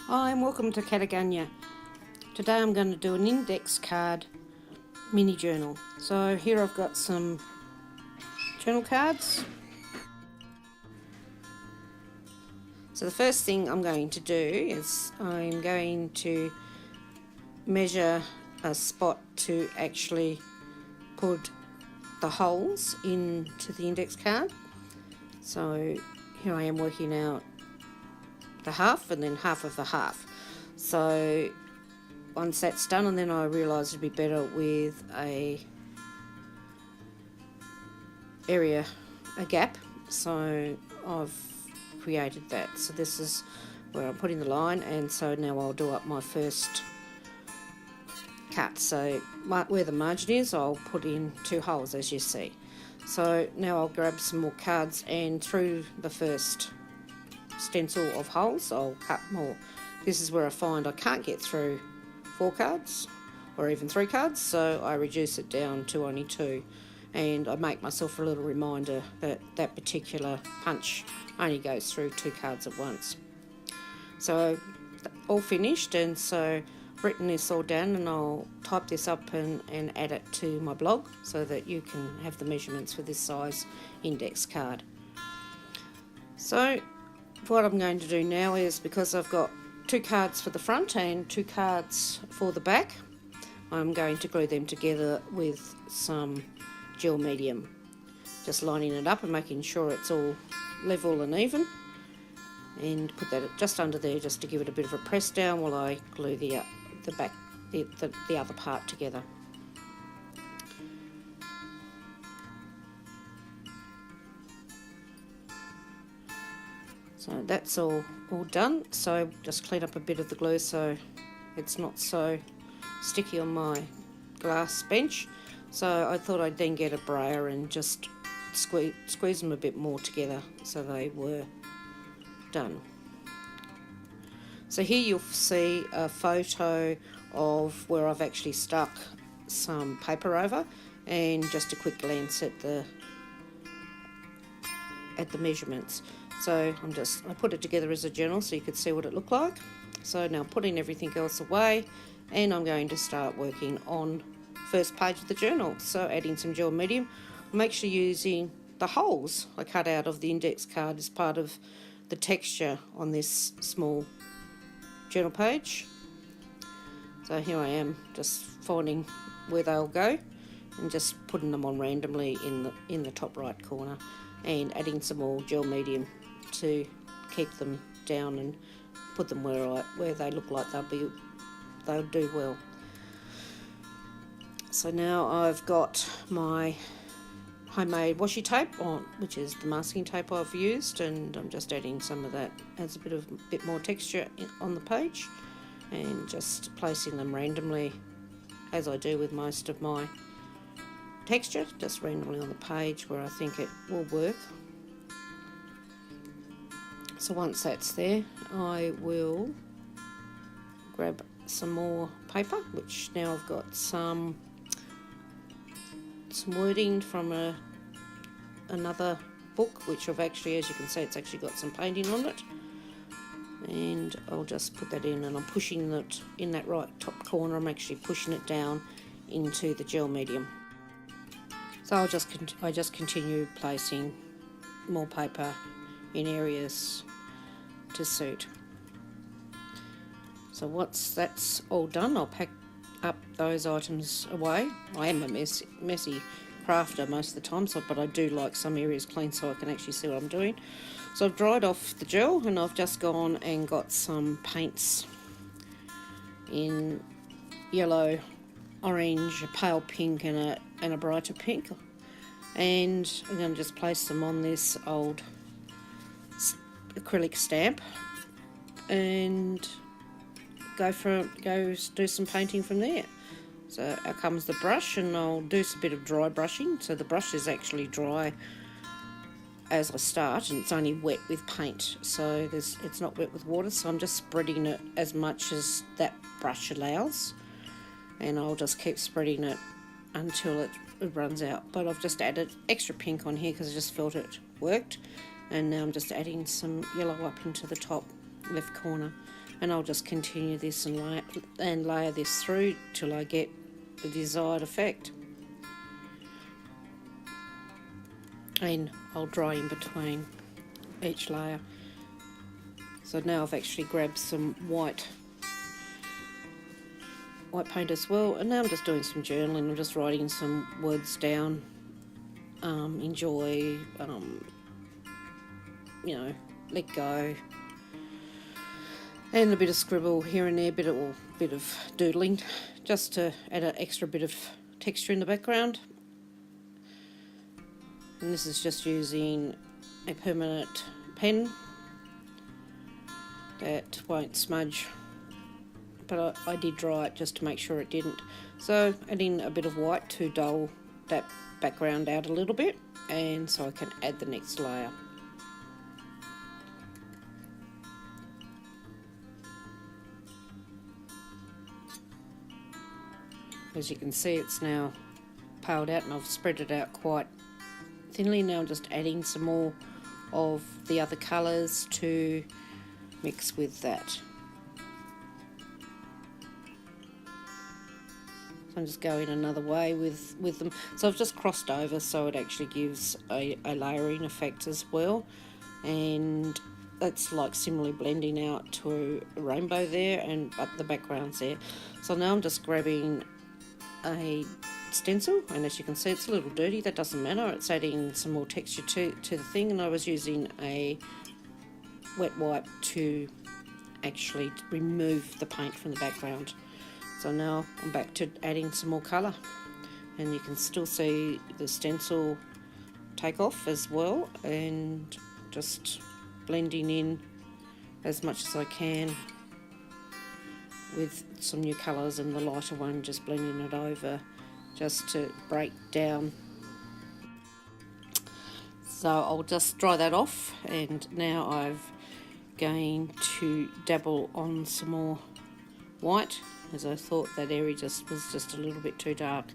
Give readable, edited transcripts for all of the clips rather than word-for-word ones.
Hi and welcome to Catagania. Today I'm going to do an index card mini journal. So here I've got some journal cards. So the first thing I'm going to do is I'm going to measure a spot to actually put the holes into the index card. So here I am working out the half and then half of the half. So once that's done, and then I realised it'd be better with a gap, so I've created that. So this is where I'm putting the line, and so now I'll do up my first cut. So where the margin is, I'll put in 2 holes, as you see. So now I'll grab some more cards, and through the first stencil of holes I'll cut more. This is where I find I can't get through 4 cards or even 3 cards, so I reduce it down to only 2, and I make myself a little reminder that that particular punch only goes through 2 cards at once. So all finished, and so written this all down, and I'll type this up and add it to my blog so that you can have the measurements for this size index card. So what I'm going to do now is, because I've got 2 cards for the front and 2 cards for the back, I'm going to glue them together with some gel medium, just lining it up and making sure it's all level and even, and put that just under there just to give it a bit of a press down while I glue the other part together. So that's all done. So just clean up a bit of the glue so it's not so sticky on my glass bench. So I thought I'd then get a brayer and just squeeze them a bit more together so they were done. So here you'll see a photo of where I've actually stuck some paper over, and just a quick glance at the measurements. So I put it together as a journal so you could see what it looked like. So now putting everything else away, and I'm going to start working on first page of the journal. So adding some gel medium. I'm actually using the holes I cut out of the index card as part of the texture on this small journal page. So here I am, just finding where they'll go and just putting them on randomly in the top right corner, and adding some more gel medium to keep them down and put them where they look like they'll do well. So now I've got my homemade washi tape on, which is the masking tape I've used, and I'm just adding some of that, adds a bit more texture on the page, and just placing them randomly, as I do with most of my texture, just randomly on the page where I think it will work. So once that's there, I will grab some more paper, which now I've got some wording from another book, which I've actually, as you can see, it's actually got some painting on it, and I'll just put that in, and I'm pushing it in that right top corner. I'm actually pushing it down into the gel medium. So I just continue placing more paper in areas to suit. So once that's all done, I'll pack up those items away. I am a messy crafter most of the time, but I do like some areas clean so I can actually see what I'm doing. So I've dried off the gel, and I've just gone and got some paints in yellow, orange, a pale pink, and a brighter pink, and I'm going to just place them on this old acrylic stamp and go do some painting from there. So out comes the brush, and I'll do a bit of dry brushing. So the brush is actually dry as I start, and it's only wet with paint, so it's not wet with water, so I'm just spreading it as much as that brush allows, and I'll just keep spreading it until it runs out. But I've just added extra pink on here because I just felt it worked, and now I'm just adding some yellow up into the top left corner. and I'll just continue this and layer this through till I get the desired effect. And I'll dry in between each layer. So now I've actually grabbed some white paint as well, and now I'm just doing some journaling. I'm just writing some words down. Enjoy, let go, and a bit of scribble here and there, bit of doodling, just to add an extra bit of texture in the background. And this is just using a permanent pen that won't smudge, but I did dry it just to make sure it didn't. So adding a bit of white to dull that background out a little bit, and so I can add the next layer. As you can see, it's now paled out and I've spread it out quite thinly. Now I'm just adding some more of the other colours to mix with that. So I'm just going another way with them. So I've just crossed over so it actually gives a layering effect as well, and that's like similarly blending out to a rainbow there, but the background's there. So now I'm just grabbing a stencil, and as you can see it's a little dirty. That doesn't matter, it's adding some more texture to the thing, and I was using a wet wipe to actually remove the paint from the background. So now I'm back to adding some more colour, and you can still see the stencil take off as well, and just blending in as much as I can with some new colours, and the lighter one just blending it over just to break down. So I'll just dry that off, and now I'm going to dabble on some more white, as I thought that area was just a little bit too dark.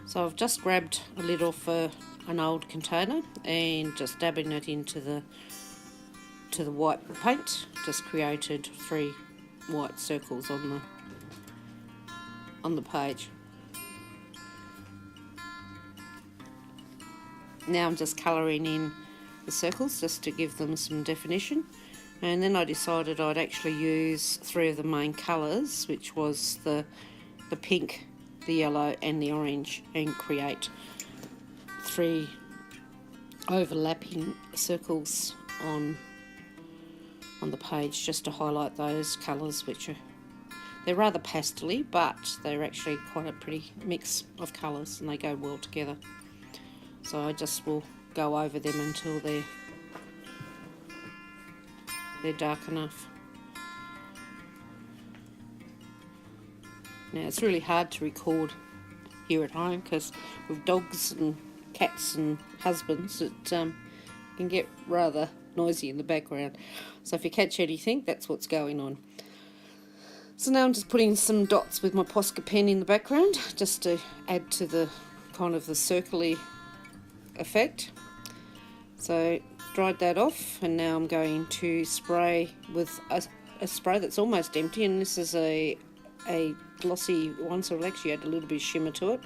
So I've just grabbed a lid off an old container and just dabbing it into the white paint. Just created 3 white circles on the page. Now I'm just colouring in the circles just to give them some definition, and then I decided I'd actually use 3 of the main colours, which was the pink, the yellow and the orange, and create 3 overlapping circles on the page just to highlight those colours, which they're rather pastely, but they're actually quite a pretty mix of colours and they go well together. So I just will go over them until they're dark enough. Now it's really hard to record here at home because with dogs and cats and husbands it can get rather noisy in the background. So if you catch anything, that's what's going on. So now I'm just putting some dots with my Posca pen in the background just to add to the kind of the circly effect. So dried that off, and now I'm going to spray with a spray that's almost empty, and this is a glossy one, so it'll actually add a little bit of shimmer to it.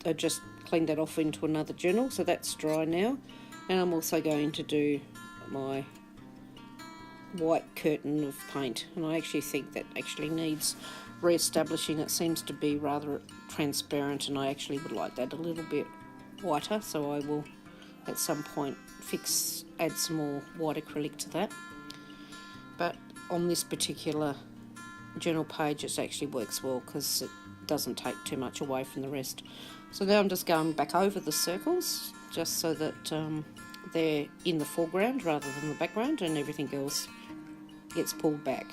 I just cleaned that off into another journal, so that's dry now, and I'm also going to do my white curtain of paint, and I actually think that actually needs re-establishing. It seems to be rather transparent, and I actually would like that a little bit whiter, so I will at some point add some more white acrylic to that. But on this particular journal page it actually works well because it doesn't take too much away from the rest. So now I'm just going back over the circles just so that they're in the foreground rather than the background, and everything else gets pulled back.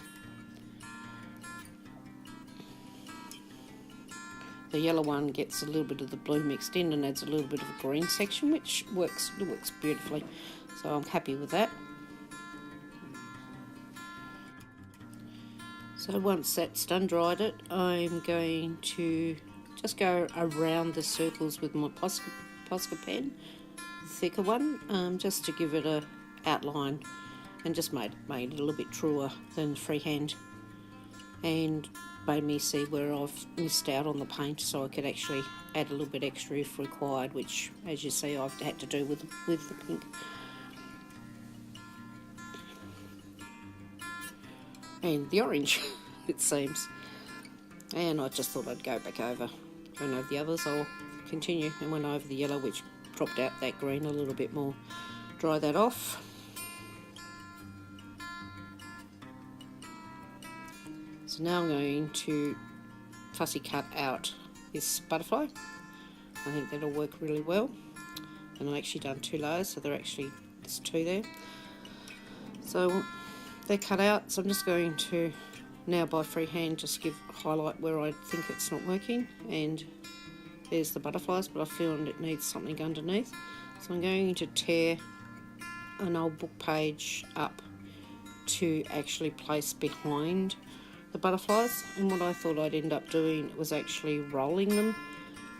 The yellow one gets a little bit of the blue mixed in and adds a little bit of a green section, which works beautifully. So I'm happy with that. So once that's done, dried it, I'm going to just go around the circles with my Posca pen, the thicker one, just to give it a outline and just made it a little bit truer than freehand, and made me see where I've missed out on the paint, so I could actually add a little bit extra if required, which, as you see, I've had to do with the pink. And the orange, it seems. And I just thought I'd go back over the others. I'll continue and went over the yellow, which dropped out that green a little bit more. Dry that off. So now I'm going to fussy cut out this butterfly. I think that'll work really well. And I've actually done 2 layers, so there's 2 there. So they're cut out, so I'm just going to now by freehand just highlight where I think it's not working, and there's the butterflies, but I feel it needs something underneath. So I'm going to tear an old book page up to actually place behind the butterflies, and what I thought I'd end up doing was actually rolling them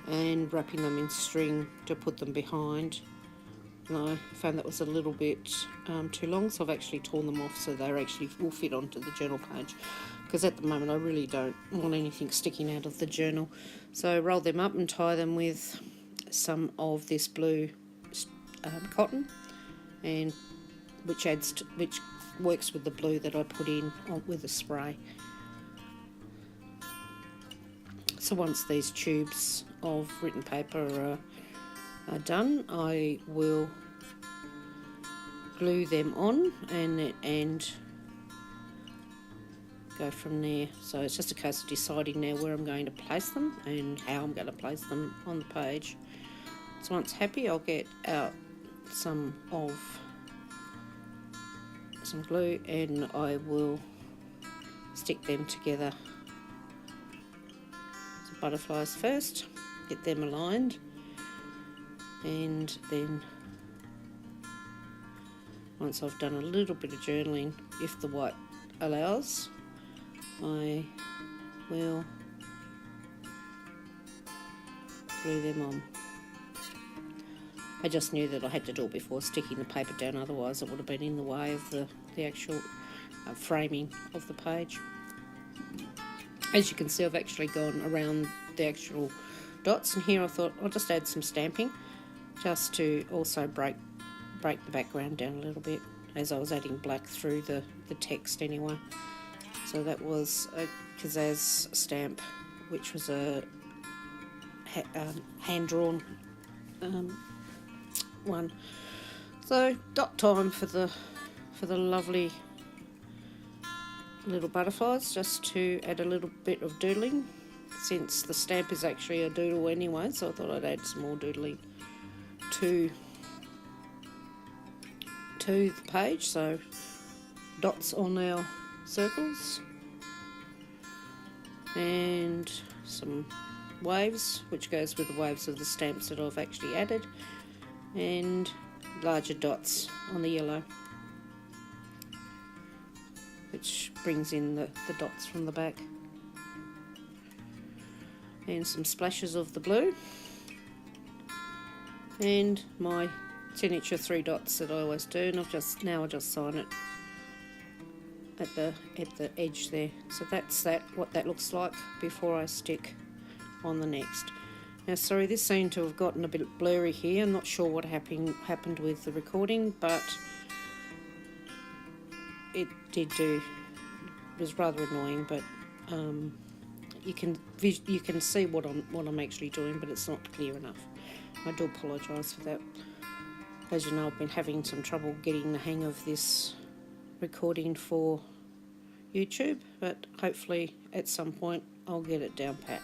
and wrapping them in string to put them behind. And I found that was a little bit too long, so I've actually torn them off so they actually will fit onto the journal page, because at the moment I really don't want anything sticking out of the journal. So roll them up and tie them with some of this blue cotton, and which works with the blue that I put in with the spray. So once these tubes of written paper are done, I will glue them on and go from there. So it's just a case of deciding now where I'm going to place them and how I'm going to place them on the page. So once happy, I'll get out some glue and I will stick them together. So butterflies first, get them aligned, and then once I've done a little bit of journaling, if the white allows, I will glue them on. I just knew that I had to do it before sticking the paper down, otherwise it would have been in the way of the actual framing of the page. As you can see, I've actually gone around the actual dots, and here I thought I'll just add some stamping just to also break the background down a little bit, as I was adding black through the text anyway. So that was a Kazaz stamp, which was a hand-drawn one. So dot time for the lovely little butterflies, just to add a little bit of doodling, since the stamp is actually a doodle anyway, so I thought I'd add some more doodling to the page. So dots on our circles and some waves, which goes with the waves of the stamps that I've actually added, and larger dots on the yellow, which brings in the dots from the back, and some splashes of the blue, and my signature 3 dots that I always do, and I just sign it at the edge there. So that's what that looks like before I stick on the next. Now, sorry, this seemed to have gotten a bit blurry here. I'm not sure what happened with the recording, but it it was rather annoying. But you can see what I'm actually doing, but it's not clear enough. I do apologise for that. As you know, I've been having some trouble getting the hang of this recording for YouTube, but hopefully at some point I'll get it down pat.